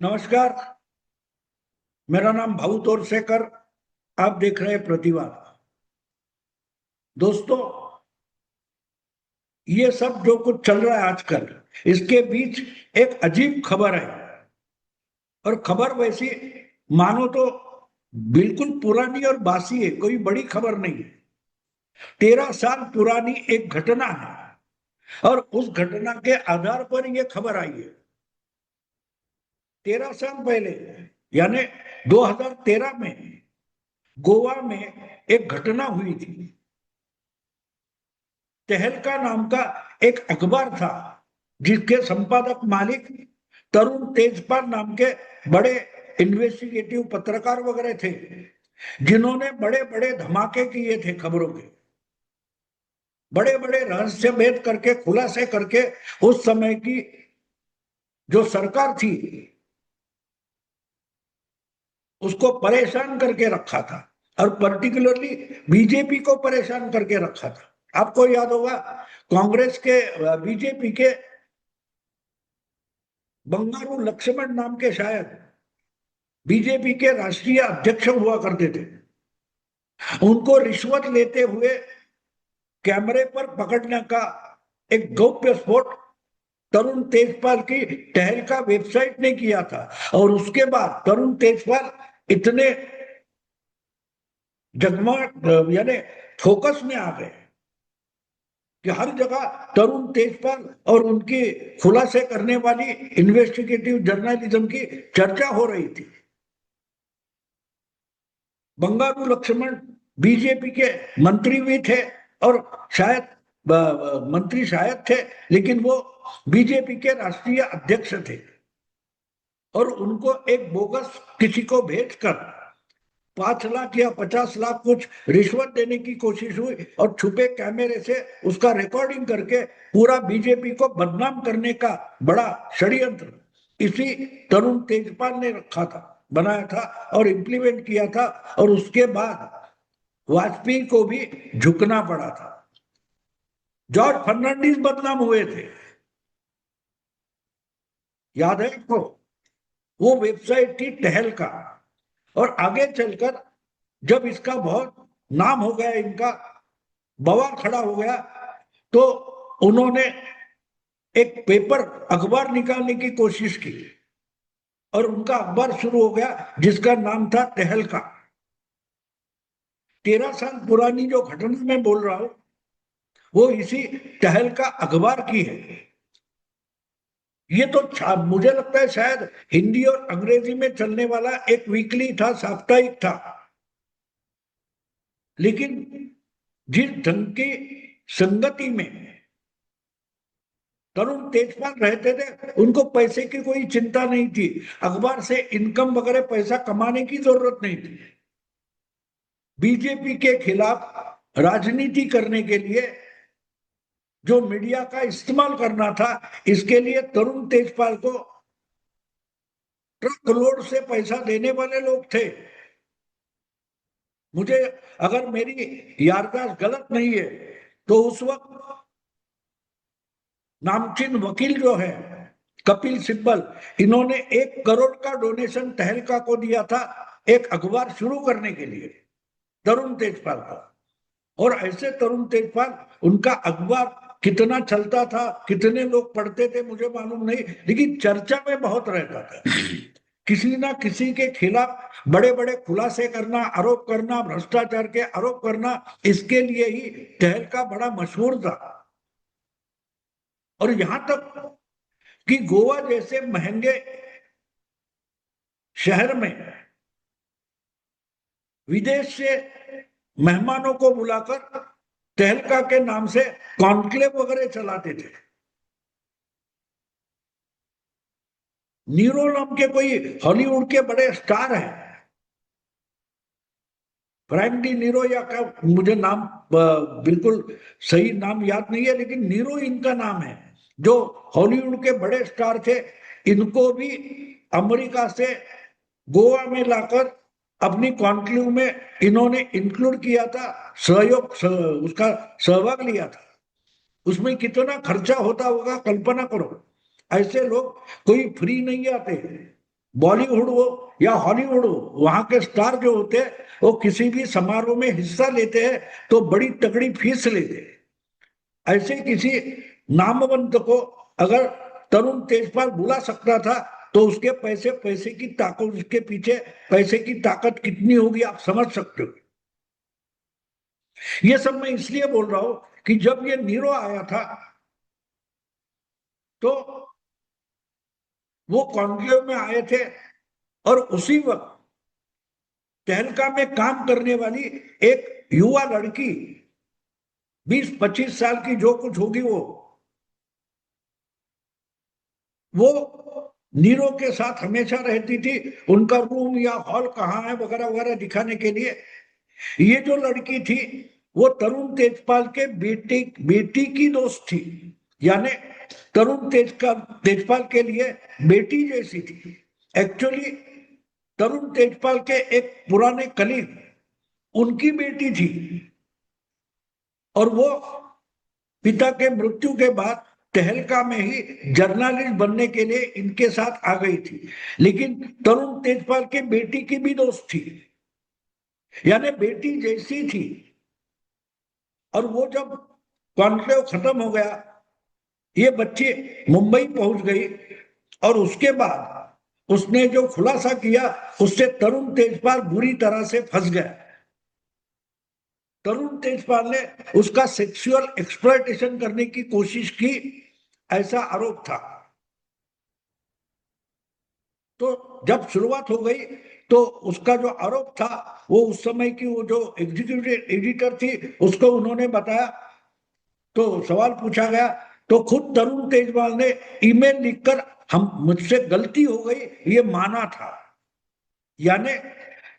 नमस्कार। मेरा नाम भाऊ तोरसेकर। आप देख रहे हैं प्रतिवाद। दोस्तों, ये सब जो कुछ चल रहा है आजकल, इसके बीच एक अजीब खबर है। और खबर वैसी मानो तो बिल्कुल पुरानी और बासी है, कोई बड़ी खबर नहीं है। 13 साल पुरानी एक घटना है और उस घटना के आधार पर यह खबर आई है। 13 साल पहले, यानी 2013 में गोवा में एक घटना हुई थी। तहलका नाम का एक अखबार था जिसके संपादक मालिक तरुण तेजपाल नाम के बड़े इन्वेस्टिगेटिव पत्रकार वगैरह थे, जिन्होंने बड़े बड़े धमाके किए थे खबरों के। बड़े बड़े रहस्य भेद करके, खुलासे करके उस समय की जो सरकार थी उसको परेशान करके रखा था, और पर्टिकुलरली बीजेपी को परेशान करके रखा था। आपको याद होगा, कांग्रेस के बीजेपी के बंगारू लक्ष्मण नाम के शायद बीजेपी के राष्ट्रीय अध्यक्ष हुआ करते थे। उनको रिश्वत लेते हुए कैमरे पर पकड़ने का एक गौप्य स्फोट तरुण तेजपाल की तहलका वेबसाइट ने किया था। और उसके बाद तरुण तेजपाल इतने जगमग यानी फोकस में आ गए कि हर जगह तरुण तेजपाल और उनकी खुलासे करने वाली इन्वेस्टिगेटिव जर्नलिज्म की चर्चा हो रही थी। बंगारू लक्ष्मण बीजेपी के मंत्री भी थे, और शायद मंत्री शायद थे, लेकिन वो बीजेपी के राष्ट्रीय अध्यक्ष थे। और उनको एक बोगस किसी को भेजकर 5 लाख या 50 लाख कुछ रिश्वत देने की कोशिश हुई, और छुपे कैमरे से उसका रिकॉर्डिंग करके पूरा बीजेपी को बदनाम करने का बड़ा षड्यंत्र इसी तरुण तेजपाल ने रखा था, बनाया था और इम्प्लीमेंट किया था। और उसके बाद वाजपेयी को भी झुकना पड़ा था। जॉर्ज फर्नांडिस बदनाम हुए थे, याद है आपको? वो वेबसाइट थी टहलका। और आगे चलकर जब इसका बहुत नाम हो गया, इनका बवाल खड़ा हो गया, तो उन्होंने एक पेपर अखबार निकालने की कोशिश की, और उनका अखबार शुरू हो गया जिसका नाम था टहलका। 13 साल पुरानी जो घटना मैं बोल रहा हूं, वो इसी टहलका अखबार की है। ये तो मुझे लगता है शायद हिंदी और अंग्रेजी में चलने वाला एक वीकली था, साप्ताहिक था। लेकिन जिस ढंग की संगति में तरुण तेजपाल रहते थे, उनको पैसे की कोई चिंता नहीं थी। अखबार से इनकम वगैरह पैसा कमाने की जरूरत नहीं थी। बीजेपी के खिलाफ राजनीति करने के लिए जो मीडिया का इस्तेमाल करना था, इसके लिए तरुण तेजपाल को ट्रक लोड से पैसा देने वाले लोग थे। मुझे, अगर मेरी याददाश्त गलत नहीं है, तो उस वक्त नामचीन वकील जो है कपिल सिब्बल, इन्होंने 1 करोड़ का डोनेशन तहलका को दिया था एक अखबार शुरू करने के लिए, तरुण तेजपाल का। और ऐसे तरुण तेजपाल, उनका अखबार कितना चलता था, कितने लोग पढ़ते थे मुझे मालूम नहीं, लेकिन चर्चा में बहुत रहता था। किसी ना किसी के खिलाफ बड़े बड़े खुलासे करना, आरोप करना, भ्रष्टाचार के आरोप करना, इसके लिए ही तहलका बड़ा मशहूर था। और यहां तक कि गोवा जैसे महंगे शहर में विदेश से मेहमानों को बुलाकर तहलका के नाम से कॉन्क्लेव वगैरह चलाते थे। नीरो नाम के कोई हॉलीवुड के बड़े स्टार हैं, फ्रैंक डी नीरो या क्या, मुझे नाम बिल्कुल सही नाम याद नहीं है, लेकिन नीरो इनका नाम है, जो हॉलीवुड के बड़े स्टार थे। इनको भी अमेरिका से गोवा में लाकर अपनी कॉन्क्लेव में इन्होंने इंक्लूड किया था, उसका सहभाग लिया था। उसमें कितना खर्चा होता होगा कल्पना करो। ऐसे लोग कोई फ्री नहीं आते। बॉलीवुड हो या हॉलीवुड हो, वहां के स्टार जो होते हैं वो किसी भी समारोह में हिस्सा लेते हैं तो बड़ी तगड़ी फीस लेते हैं। ऐसे किसी नामवंत को अगर तरुण तेजपाल बुला सकता था तो उसके पैसे पैसे की ताकत, उसके पीछे पैसे की ताकत कितनी होगी आप समझ सकते हो। ये सब मैं इसलिए बोल रहा हूं कि जब ये नीरो आया था तो वो कॉन्क्लेव में आए थे और उसी वक्त तहलका में काम करने वाली एक युवा लड़की 20-25 साल की जो कुछ होगी वो नीरो के साथ हमेशा रहती थी। उनका रूम या हॉल कहाँ है वगैरह वगैरह दिखाने के लिए। ये जो लड़की थी वो तरुण तेजपाल के बेटे बेटी की दोस्त थी, यानी तरुण तेजपाल के लिए बेटी जैसी थी। एक्चुअली तरुण तेजपाल के एक पुराने कलीग उनकी बेटी थी और वो पिता के मृत्यु के बाद तहलका में ही जर्नलिस्ट बनने के लिए इनके साथ आ गई थी, लेकिन तरुण तेजपाल के बेटी की भी दोस्त थी, यानी बेटी जैसी थी। और वो जब कॉन्क्लेव खत्म हो गया ये बच्ची मुंबई पहुंच गई और उसके बाद उसने जो खुलासा किया उससे तरुण तेजपाल बुरी तरह से फंस गया। तरुण तेजपाल ने उसका सेक्सुअल एक्सप्लॉयटेशन करने की कोशिश की, ऐसा आरोप था। तो जब शुरुआत हो गई तो उसका जो आरोप था वो उस समय की वो जो एग्जीक्यूटिव एडिटर थी उसको उन्होंने बताया। तो सवाल पूछा गया तो खुद तरुण तेजपाल ने ईमेल लिखकर हम मुझसे गलती हो गई ये माना था, यानी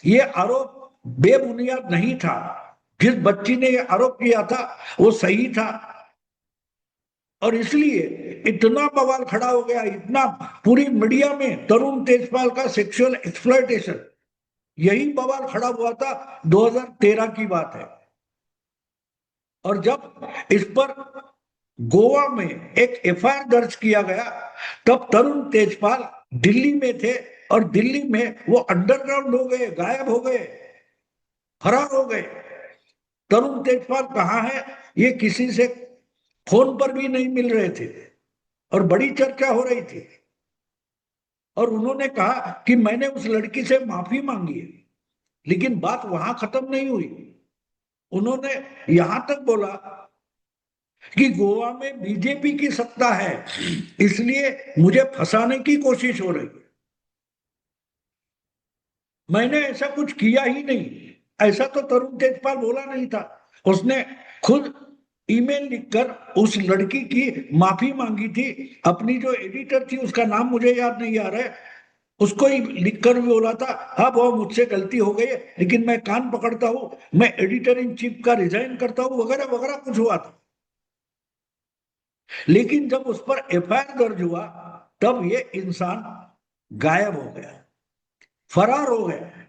ये आरोप बेबुनियाद नहीं था। जिस बच्ची ने ये आरोप किया था वो सही था और इसलिए इतना बवाल खड़ा हो गया, इतना पूरी मीडिया में तरुण तेजपाल का सेक्सुअल एक्सप्लॉयटेशन, यही बवाल खड़ा हुआ था। 2013 की बात है। और जब इस पर गोवा में एक एफआईआर दर्ज किया गया तब तरुण तेजपाल दिल्ली में थे और दिल्ली में वो अंडरग्राउंड हो गए, गायब हो गए, फरार हो गए। तरुण तेजपाल कहाँ है ये किसी से फोन पर भी नहीं मिल रहे थे और बड़ी चर्चा हो रही थी। और उन्होंने कहा कि मैंने उस लड़की से माफी मांगी है, लेकिन बात वहां खत्म नहीं हुई। उन्होंने यहां तक बोला कि गोवा में बीजेपी की सत्ता है इसलिए मुझे फंसाने की कोशिश हो रही है। मैंने ऐसा कुछ किया ही नहीं, ऐसा तो तरुण तेजपाल बोला नहीं था। उसने खुद ईमेल लिखकर उस लड़की की माफी मांगी थी। अपनी जो एडिटर थी उसका नाम मुझे याद नहीं आ रहा है, उसको ही लिखकर भी बोला था हाँ बहुत मुझसे गलती हो गई है लेकिन मैं कान पकड़ता हूं, मैं एडिटर इन चीफ का रिजाइन करता हूं वगैरह वगैरह कुछ हुआ था। लेकिन जब उस पर एफआईआर दर्ज हुआ तब ये इंसान गायब हो गया, फरार हो गया।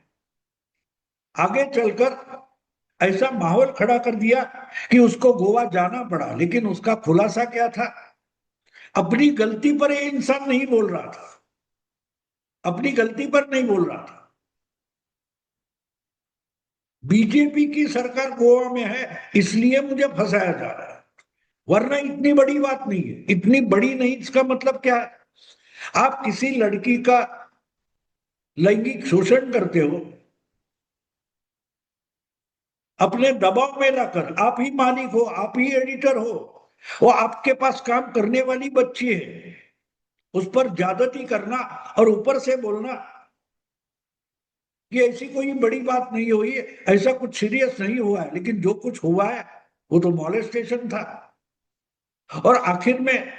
आगे चलकर ऐसा माहौल खड़ा कर दिया कि उसको गोवा जाना पड़ा, लेकिन उसका खुलासा क्या था? अपनी गलती पर ये इंसान नहीं बोल रहा था, अपनी गलती पर नहीं बोल रहा था। बीजेपी की सरकार गोवा में है इसलिए मुझे फंसाया जा रहा है, वरना इतनी बड़ी बात नहीं है। इतनी बड़ी नहीं इसका मतलब क्या है? आप किसी लड़की का लैंगिक शोषण करते हो अपने दबाव में लाकर, आप ही मालिक हो, आप ही एडिटर हो, वो आपके पास काम करने वाली बच्ची है, उस पर ज्यादती करना और ऊपर से बोलना कि ऐसी कोई बड़ी बात नहीं हुई है, ऐसा कुछ सीरियस नहीं हुआ है, लेकिन जो कुछ हुआ है वो तो मॉलेस्टेशन था। और आखिर में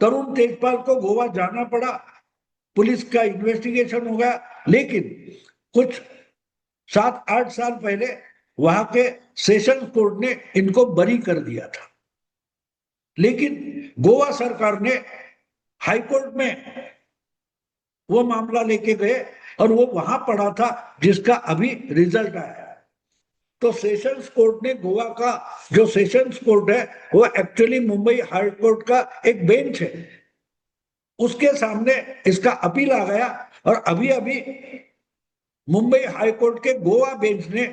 तरुण तेजपाल को गोवा जाना पड़ा, पुलिस का इन्वेस्टिगेशन हो गया, लेकिन कुछ 7-8 साल पहले वहां के सेशन कोर्ट ने इनको बरी कर दिया था। लेकिन गोवा सरकार ने हाईकोर्ट में वो मामला लेके गए और वो वहां पड़ा था जिसका अभी रिजल्ट आया है। तो सेशंस कोर्ट ने गोवा का जो सेशंस कोर्ट है वो एक्चुअली मुंबई हाई कोर्ट का एक बेंच है, उसके सामने इसका अपील आ गया और अभी अभी मुंबई हाईकोर्ट के गोवा बेंच ने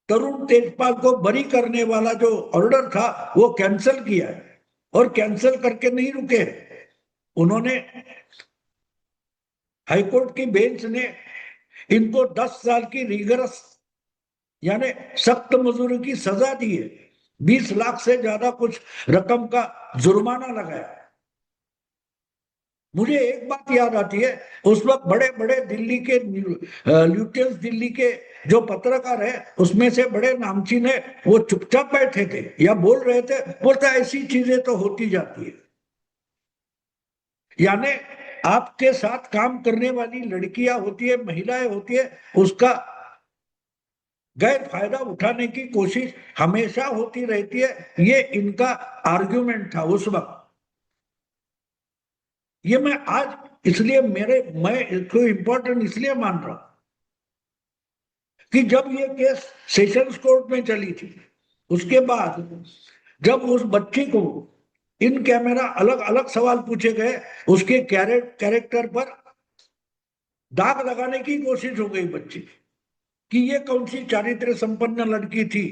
तरुण तेजपाल को बरी करने वाला जो ऑर्डर था वो कैंसिल किया है, और कैंसिल करके नहीं रुके। उन्होंने, हाईकोर्ट की बेंच ने इनको 10 साल की रिगरस यानी सख्त मजदूरी की सजा दी है, 20 लाख से ज्यादा कुछ रकम का जुर्माना लगाया। मुझे एक बात याद आती है, उस वक्त बड़े बड़े दिल्ली के ल्यूटेंस दिल्ली के जो पत्रकार है उसमें से बड़े नामचीन है, वो चुपचाप बैठे थे या बोल रहे थे, बोलते ऐसी चीजें तो होती जाती है। यानी आपके साथ काम करने वाली लड़कियां होती है, महिलाएं होती है, उसका गैर फायदा उठाने की कोशिश हमेशा होती रहती है। ये इनका आर्ग्यूमेंट था उस वक्त। ये मैं आज इसलिए मैं इसको इंपॉर्टेंट इसलिए मान रहा हूं कि जब ये केस सेशंस कोर्ट में चली थी, उसके बाद जब उस बच्ची को इन कैमरा अलग अलग सवाल पूछे गए, उसके कैरेक्टर पर दाग लगाने की कोशिश हो गई बच्ची कि ये कौन सी चारित्र संपन्न लड़की थी,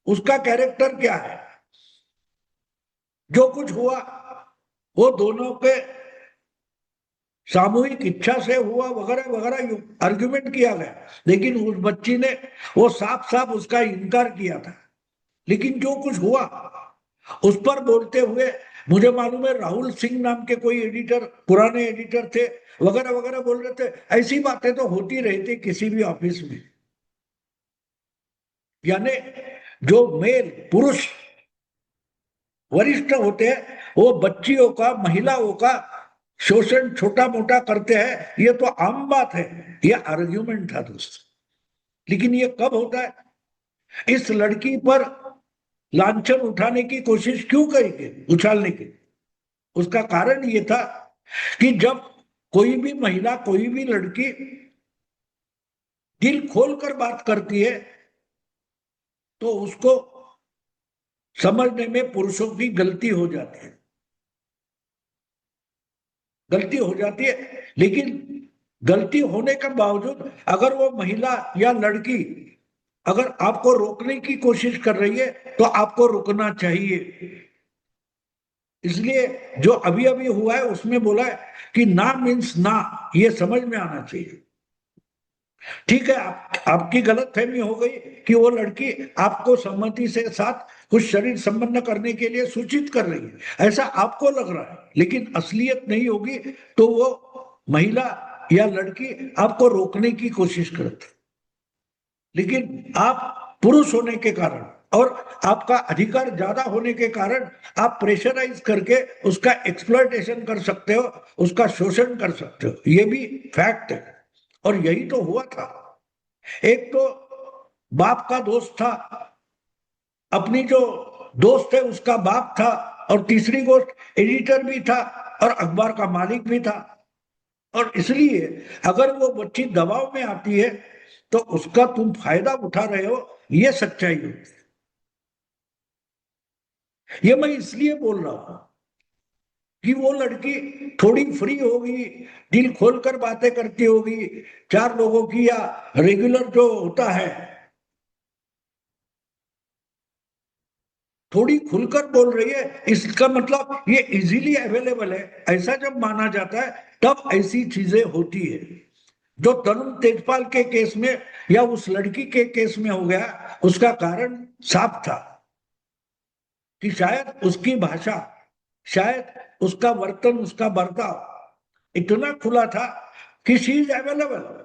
उसका कैरेक्टर क्या है, जो कुछ हुआ वो दोनों के सामूहिक इच्छा से हुआ वगैरह वगैरह आर्ग्यूमेंट किया गया। लेकिन उस बच्ची ने वो साफ साफ उसका इनकार किया था। लेकिन जो कुछ हुआ उस पर बोलते हुए, मुझे मालूम है राहुल सिंह नाम के कोई एडिटर, पुराने एडिटर थे, वगैरह वगैरह बोल रहे थे ऐसी बातें तो होती रहती किसी भी ऑफिस में। यानी जो मेल पुरुष वरिष्ठ होते हैं वो बच्चियों का, महिलाओं का शोषण छोटा मोटा करते हैं, ये तो आम बात है। ये आर्ग्यूमेंट था दोस्त। लेकिन ये कब होता है? इस लड़की पर लांछन उठाने की कोशिश क्यों करेंगे, उछालने की? उसका कारण ये था कि जब कोई भी महिला, कोई भी लड़की दिल खोलकर बात करती है तो उसको समझने में पुरुषों की गलती हो जाती है, गलती हो जाती है। लेकिन गलती होने के बावजूद अगर वो महिला या लड़की अगर आपको रोकने की कोशिश कर रही है तो आपको रुकना चाहिए। इसलिए जो अभी अभी हुआ है उसमें बोला है कि ना मीन्स ना, ये समझ में आना चाहिए। ठीक है, आपकी गलतफहमी हो गई कि वो लड़की आपको सम्मति से साथ कुछ शरीर संबंध करने के लिए सूचित कर रही है, ऐसा आपको लग रहा है, लेकिन असलियत नहीं होगी तो वो महिला या लड़की आपको रोकने की कोशिश करती। लेकिन आप पुरुष होने के कारण और आपका अधिकार ज्यादा होने के कारण आप प्रेशराइज करके उसका एक्सप्लॉयटेशन कर सकते हो, उसका शोषण कर सकते हो। ये भी फैक्ट है और यही तो हुआ था। एक तो बाप का दोस्त था, अपनी जो दोस्त है उसका बाप था, और तीसरी गोष्ट एडिटर भी था और अखबार का मालिक भी था। और इसलिए अगर वो बच्ची दबाव में आती है तो उसका तुम फायदा उठा रहे हो, ये सच्चाई होती है। ये मैं इसलिए बोल रहा हूं कि वो लड़की थोड़ी फ्री होगी, दिल खोलकर बातें करती होगी, चार लोगों की या रेगुलर जो होता है थोड़ी खुलकर बोल रही है, इसका मतलब ये इजीली अवेलेबल है, ऐसा जब माना जाता है तब ऐसी चीजें होती है। जो तरुण तेजपाल के केस में या उस लड़की के केस में हो गया, उसका कारण साफ था कि शायद उसकी भाषा, शायद उसका वर्तन, उसका बर्ताव इतना खुला था कि शी इज अवेलेबल।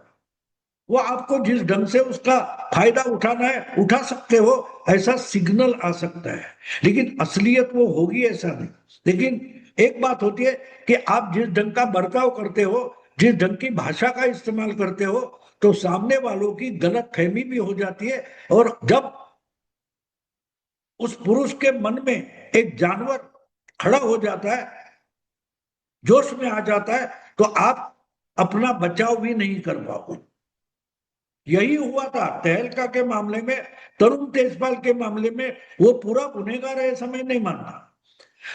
वो आपको जिस ढंग से उसका फायदा उठाना है उठा सकते हो, ऐसा सिग्नल आ सकता है। लेकिन असलियत वो होगी ऐसा नहीं। लेकिन एक बात होती है कि आप जिस ढंग का बर्ताव करते हो, जिस ढंग की भाषा का इस्तेमाल करते हो, तो सामने वालों की गलत फहमी भी हो जाती है। और जब उस पुरुष के मन में एक जानवर खड़ा हो जाता है, जोश में आ जाता है, तो आप अपना बचाव भी नहीं कर पाओगे। यही हुआ था तहलका के मामले में, तरुण तेजपाल के मामले में। वो पूरा गुनहगार है ऐसा मैं नहीं मानता।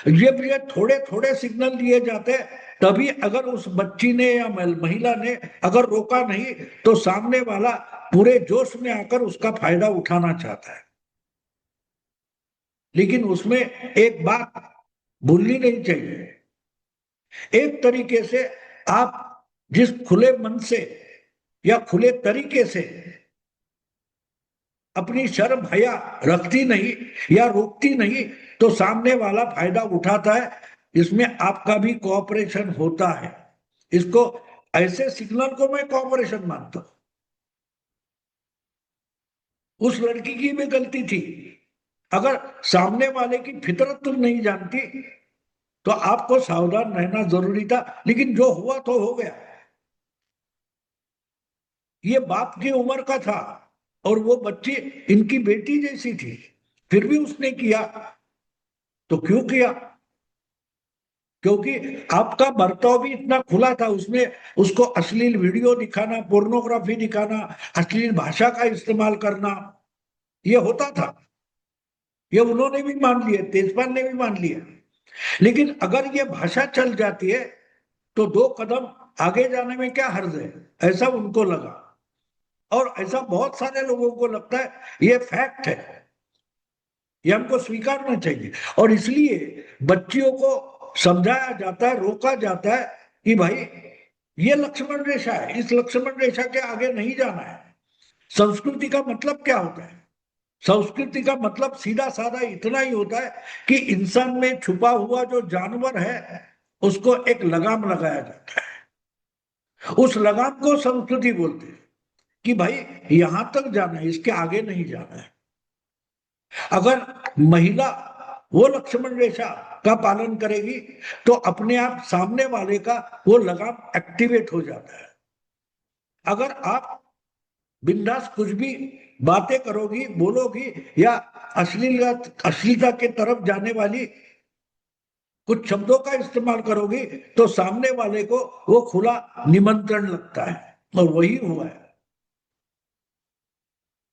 ये थोड़े थोड़े सिग्नल दिए जाते तभी अगर उस बच्ची ने या महिला ने अगर रोका नहीं तो सामने वाला पूरे जोश में आकर उसका फायदा उठाना चाहता है। लेकिन उसमें एक बात भूलनी नहीं चाहिए, एक तरीके से आप जिस खुले मन से या खुले तरीके से अपनी शर्म हया रखती नहीं या रोकती नहीं तो सामने वाला फायदा उठाता है। इसमें आपका भी कोऑपरेशन होता है। इसको ऐसे सिग्नल को मैं कोऑपरेशन मानता हूं। उस लड़की की भी गलती थी। अगर सामने वाले की फितरत तुम नहीं जानती तो आपको सावधान रहना जरूरी था, लेकिन जो हुआ तो हो गया। ये बाप की उम्र का था और वो बच्ची इनकी बेटी जैसी थी, फिर भी उसने किया। तो क्यों किया? क्योंकि आपका बर्ताव भी इतना खुला था, उसमें उसको अश्लील वीडियो दिखाना, पोर्नोग्राफी दिखाना, अश्लील भाषा का इस्तेमाल करना, ये होता था। ये उन्होंने भी मान लिया, तेजपाल ने भी मान लिया। लेकिन अगर ये भाषा चल जाती है तो 2 कदम आगे जाने में क्या हर्ज है, ऐसा उनको लगा। और ऐसा बहुत सारे लोगों को लगता है, ये फैक्ट है, ये हमको स्वीकारना चाहिए। और इसलिए बच्चियों को समझाया जाता है, रोका जाता है कि भाई ये लक्ष्मण रेखा है, इस लक्ष्मण रेखा के आगे नहीं जाना है। संस्कृति का मतलब क्या होता है? संस्कृति का मतलब सीधा साधा इतना ही होता है कि इंसान में छुपा हुआ जो जानवर है उसको एक लगाम लगाया जाता है। उस लगाम को संस्कृति बोलते हैं कि भाई यहां तक जाना है, इसके आगे नहीं जाना है। अगर महिला वो लक्ष्मण रेखा का पालन करेगी तो अपने आप सामने वाले का वो लगाम एक्टिवेट हो जाता है। अगर आप बिंदास कुछ भी बातें करोगी, बोलोगी या अश्लीलता के तरफ जाने वाली कुछ शब्दों का इस्तेमाल करोगी तो सामने वाले को वो खुला निमंत्रण लगता है। और वही हुआ है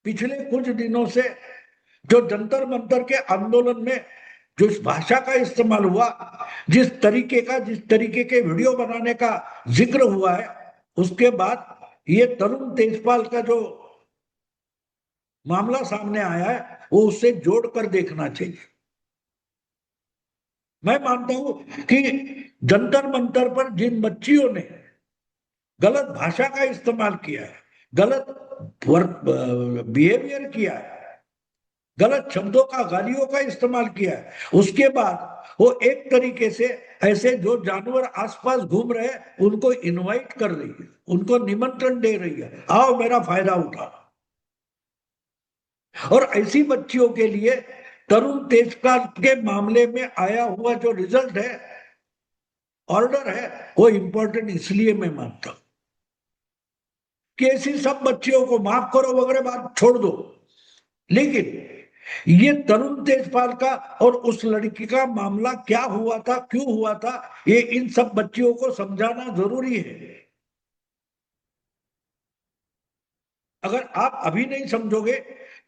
पिछले कुछ दिनों से। जो जंतर मंतर के आंदोलन में जो इस भाषा का इस्तेमाल हुआ, जिस तरीके के वीडियो बनाने का जिक्र हुआ है, उसके बाद ये तरुण तेजपाल का जो मामला सामने आया है वो उससे जोड़कर देखना चाहिए। मैं मानता हूं कि जंतर मंतर पर जिन बच्चियों ने गलत भाषा का इस्तेमाल किया है, गलत बिहेवियर किया है, गलत शब्दों का, गालियों का इस्तेमाल किया है, उसके बाद वो एक तरीके से ऐसे जो जानवर आसपास घूम रहे हैं उनको इनवाइट कर रही है, उनको निमंत्रण दे रही है, आओ मेरा फायदा उठा। और ऐसी बच्चियों के लिए तरुण तेजपाल के मामले में आया हुआ जो रिजल्ट है, ऑर्डर है, वो इंपॉर्टेंट इसलिए मैं मानता हूं कि ऐसी सब बच्चियों को माफ करो वगैरह बात छोड़ दो, लेकिन ये तरुण तेजपाल का और उस लड़की का मामला क्या हुआ था, क्यों हुआ था, ये इन सब बच्चियों को समझाना जरूरी है। अगर आप अभी नहीं समझोगे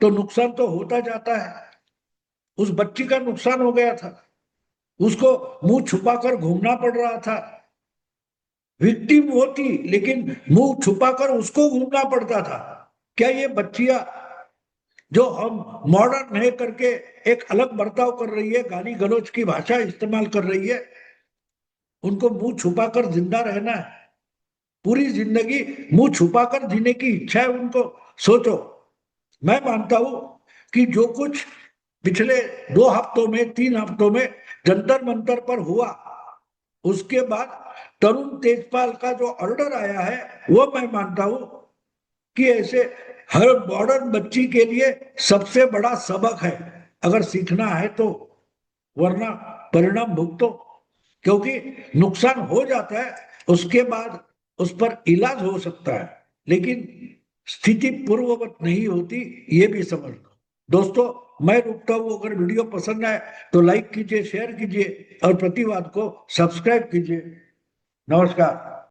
तो नुकसान तो होता जाता है। उस बच्ची का नुकसान हो गया था, उसको मुंह छुपाकर घूमना पड़ रहा था। विक्टिम वो थी लेकिन मुंह छुपाकर उसको घूमना पड़ता था। क्या ये बच्चियां जो हम मॉडर्न है करके एक अलग बर्ताव कर रही है, गाली गलौज की भाषा इस्तेमाल कर रही है, उनको मुंह छुपाकर जिंदा रहना है? पूरी जिंदगी मुंह छुपाकर जीने की इच्छा है उनको? सोचो। मैं मानता हूं कि जो कुछ पिछले 2 हफ्तों में, 3 हफ्तों में जंतर मंतर पर हुआ, उसके बाद तरुण तेजपाल का जो ऑर्डर आया है वो मैं मानता हूं कि ऐसे हर मॉडर्न बच्ची के लिए सबसे बड़ा सबक है, अगर सीखना है तो। वरना परिणाम भुगतो, क्योंकि नुकसान हो जाता है, उसके बाद उस पर इलाज हो सकता है, लेकिन स्थिति पूर्ववत नहीं होती, ये भी समझ लो। दोस्तों, मैं रुकता हूं। अगर वीडियो पसंद आए तो लाइक कीजिए, शेयर कीजिए और प्रतिवाद को सब्सक्राइब कीजिए। नमस्कार।